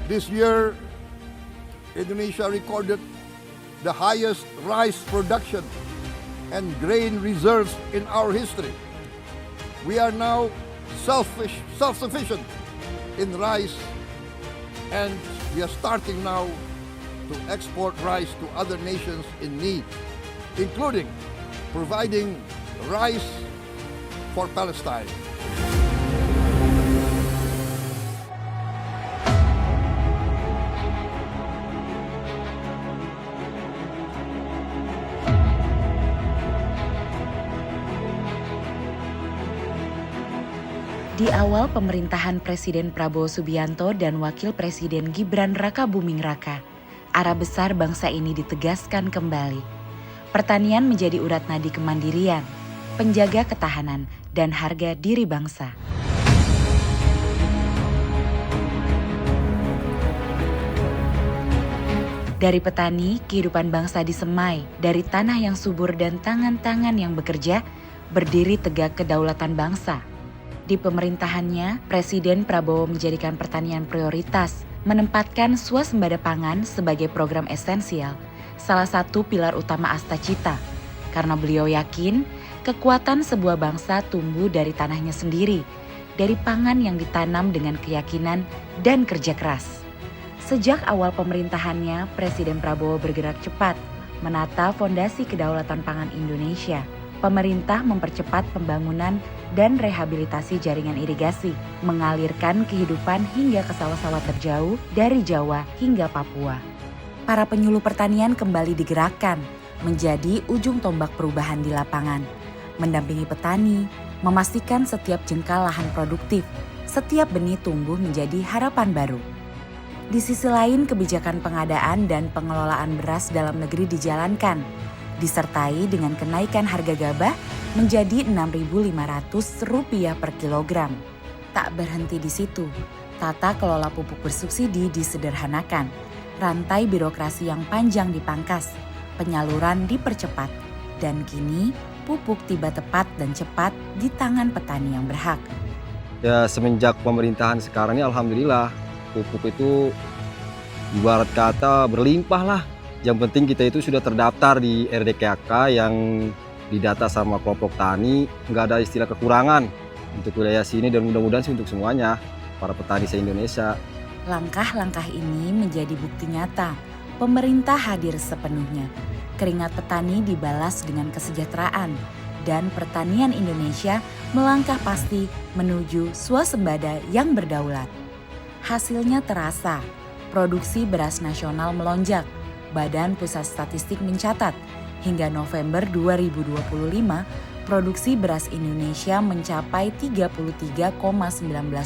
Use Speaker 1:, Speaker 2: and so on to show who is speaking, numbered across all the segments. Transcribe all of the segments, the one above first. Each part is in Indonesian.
Speaker 1: This year, Indonesia recorded the highest rice production and grain reserves in our history. We are now self-sufficient in rice, and we are starting now to export rice to other nations in need, including providing rice for Palestine.
Speaker 2: Di awal pemerintahan Presiden Prabowo Subianto dan Wakil Presiden Gibran Rakabuming Raka, arah besar bangsa ini ditegaskan kembali. Pertanian menjadi urat nadi kemandirian, penjaga ketahanan dan harga diri bangsa. Dari petani, kehidupan bangsa disemai. Dari tanah yang subur dan tangan-tangan yang bekerja, berdiri tegak kedaulatan bangsa. Di pemerintahannya, Presiden Prabowo menjadikan pertanian prioritas, menempatkan swasembada pangan sebagai program esensial, salah satu pilar utama Asta Cita. Karena beliau yakin, kekuatan sebuah bangsa tumbuh dari tanahnya sendiri, dari pangan yang ditanam dengan keyakinan dan kerja keras. Sejak awal pemerintahannya, Presiden Prabowo bergerak cepat, menata fondasi kedaulatan pangan Indonesia. Pemerintah mempercepat pembangunan dan rehabilitasi jaringan irigasi, mengalirkan kehidupan hingga ke sawah-sawah terjauh dari Jawa hingga Papua. Para penyuluh pertanian kembali digerakkan menjadi ujung tombak perubahan di lapangan, mendampingi petani, memastikan setiap jengkal lahan produktif, setiap benih tumbuh menjadi harapan baru. Di sisi lain, kebijakan pengadaan dan pengelolaan beras dalam negeri dijalankan, disertai dengan kenaikan harga gabah menjadi Rp6.500 per kilogram. Tak berhenti di situ, tata kelola pupuk bersubsidi disederhanakan, rantai birokrasi yang panjang dipangkas, penyaluran dipercepat, dan kini pupuk tiba tepat dan cepat di tangan petani yang berhak.
Speaker 3: Ya, semenjak pemerintahan sekarang ini alhamdulillah pupuk itu ibarat kata berlimpah lah. Yang penting kita itu sudah terdaftar di RDKK yang didata sama kelompok tani, nggak ada istilah kekurangan untuk wilayah sini dan mudah-mudahan sih untuk semuanya, para petani se-Indonesia.
Speaker 2: Langkah-langkah ini menjadi bukti nyata, pemerintah hadir sepenuhnya. Keringat petani dibalas dengan kesejahteraan, dan pertanian Indonesia melangkah pasti menuju swasembada yang berdaulat. Hasilnya terasa, produksi beras nasional melonjak. Badan Pusat Statistik mencatat, hingga November 2025, produksi beras Indonesia mencapai 33,19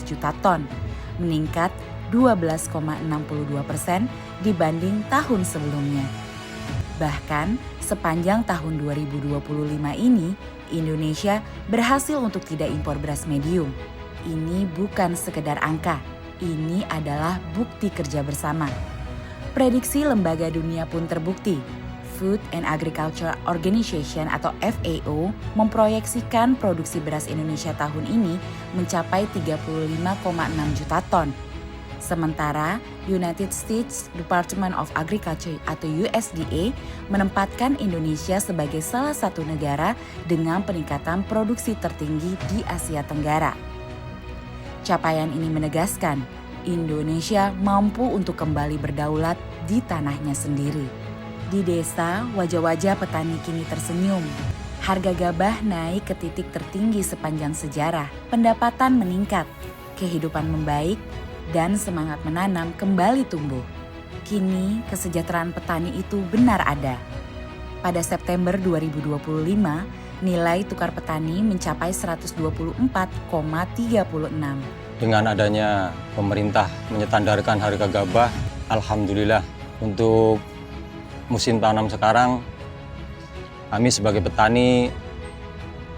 Speaker 2: juta ton, meningkat 12,62% dibanding tahun sebelumnya. Bahkan, sepanjang tahun 2025 ini, Indonesia berhasil untuk tidak impor beras medium. Ini bukan sekedar angka, ini adalah bukti kerja bersama. Prediksi lembaga dunia pun terbukti. Food and Agriculture Organization atau FAO memproyeksikan produksi beras Indonesia tahun ini mencapai 35,6 juta ton. Sementara United States Department of Agriculture atau USDA menempatkan Indonesia sebagai salah satu negara dengan peningkatan produksi tertinggi di Asia Tenggara. Capaian ini menegaskan Indonesia mampu untuk kembali berdaulat di tanahnya sendiri. Di desa, wajah-wajah petani kini tersenyum. Harga gabah naik ke titik tertinggi sepanjang sejarah. Pendapatan meningkat, kehidupan membaik, dan semangat menanam kembali tumbuh. Kini, kesejahteraan petani itu benar ada. Pada September 2025, nilai tukar petani mencapai 124,36.
Speaker 4: Dengan adanya pemerintah menyetandarkan harga gabah, alhamdulillah untuk musim tanam sekarang, kami sebagai petani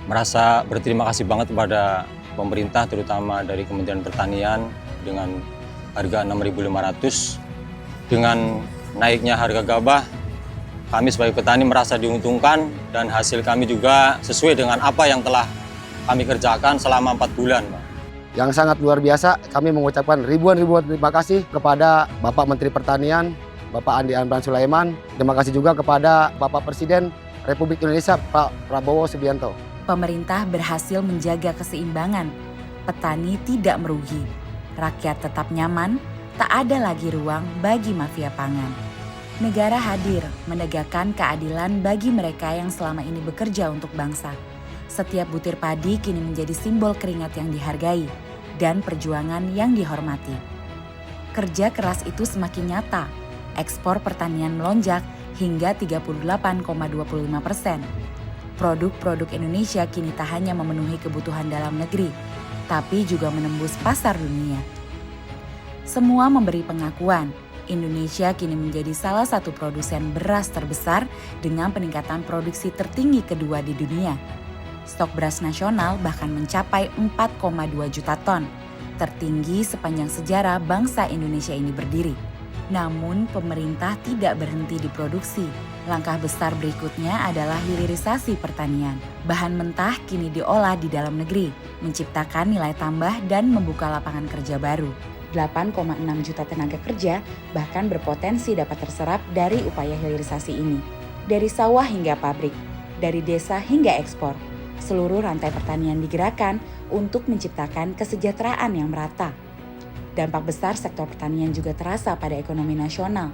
Speaker 4: merasa berterima kasih banget kepada pemerintah, terutama dari Kementerian Pertanian dengan harga 6.500. Dengan naiknya harga gabah, kami sebagai petani merasa diuntungkan dan hasil kami juga sesuai dengan apa yang telah kami kerjakan selama 4 bulan, Pak.
Speaker 5: yang sangat luar biasa. Kami mengucapkan ribuan terima kasih kepada Bapak Menteri Pertanian, Bapak Andi Amran Sulaiman. Terima kasih juga kepada Bapak Presiden Republik Indonesia, Pak Prabowo Subianto.
Speaker 2: Pemerintah berhasil menjaga keseimbangan. Petani tidak merugi. Rakyat tetap nyaman, tak ada lagi ruang bagi mafia pangan. Negara hadir menegakkan keadilan bagi mereka yang selama ini bekerja untuk bangsa. Setiap butir padi kini menjadi simbol keringat yang dihargai dan perjuangan yang dihormati. Kerja keras itu semakin nyata. Ekspor pertanian melonjak hingga 38,25%. Produk-produk Indonesia kini tak hanya memenuhi kebutuhan dalam negeri, tapi juga menembus pasar dunia. Semua memberi pengakuan, Indonesia kini menjadi salah satu produsen beras terbesar dengan peningkatan produksi tertinggi kedua di dunia. Stok beras nasional bahkan mencapai 4,2 juta ton, tertinggi sepanjang sejarah bangsa Indonesia ini berdiri. Namun pemerintah tidak berhenti di produksi. Langkah besar berikutnya adalah hilirisasi pertanian. Bahan mentah kini diolah di dalam negeri, menciptakan nilai tambah dan membuka lapangan kerja baru. 8,6 juta tenaga kerja bahkan berpotensi dapat terserap dari upaya hilirisasi ini. Dari sawah hingga pabrik, dari desa hingga ekspor, seluruh rantai pertanian digerakkan untuk menciptakan kesejahteraan yang merata. Dampak besar sektor pertanian juga terasa pada ekonomi nasional.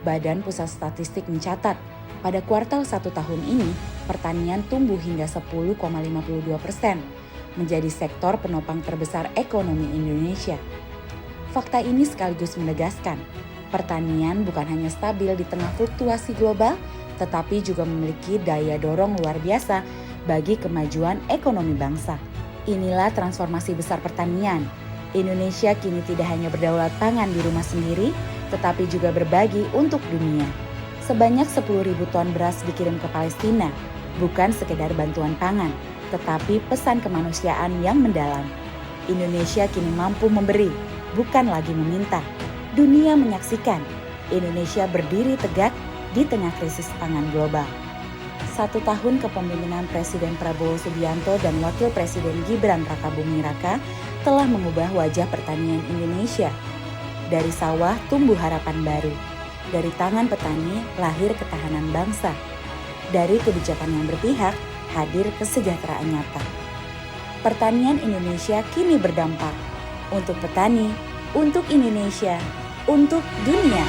Speaker 2: Badan Pusat Statistik mencatat, pada kuartal 1 tahun ini, pertanian tumbuh hingga 10,52%, menjadi sektor penopang terbesar ekonomi Indonesia. Fakta ini sekaligus menegaskan, pertanian bukan hanya stabil di tengah fluktuasi global, tetapi juga memiliki daya dorong luar biasa bagi kemajuan ekonomi bangsa. Inilah transformasi besar pertanian. Indonesia kini tidak hanya berdaulat pangan di rumah sendiri, tetapi juga berbagi untuk dunia. Sebanyak 10.000 ton beras dikirim ke Palestina, bukan sekedar bantuan pangan, tetapi pesan kemanusiaan yang mendalam. Indonesia kini mampu memberi, bukan lagi meminta. Dunia menyaksikan, Indonesia berdiri tegak di tengah krisis pangan global. 1 tahun kepemimpinan Presiden Prabowo Subianto dan Wakil Presiden Gibran Rakabuming Raka telah mengubah wajah pertanian Indonesia. Dari sawah tumbuh harapan baru. Dari tangan petani lahir ketahanan bangsa. Dari kebijakan yang berpihak hadir kesejahteraan nyata. Pertanian Indonesia kini berdampak untuk petani, untuk Indonesia, untuk dunia.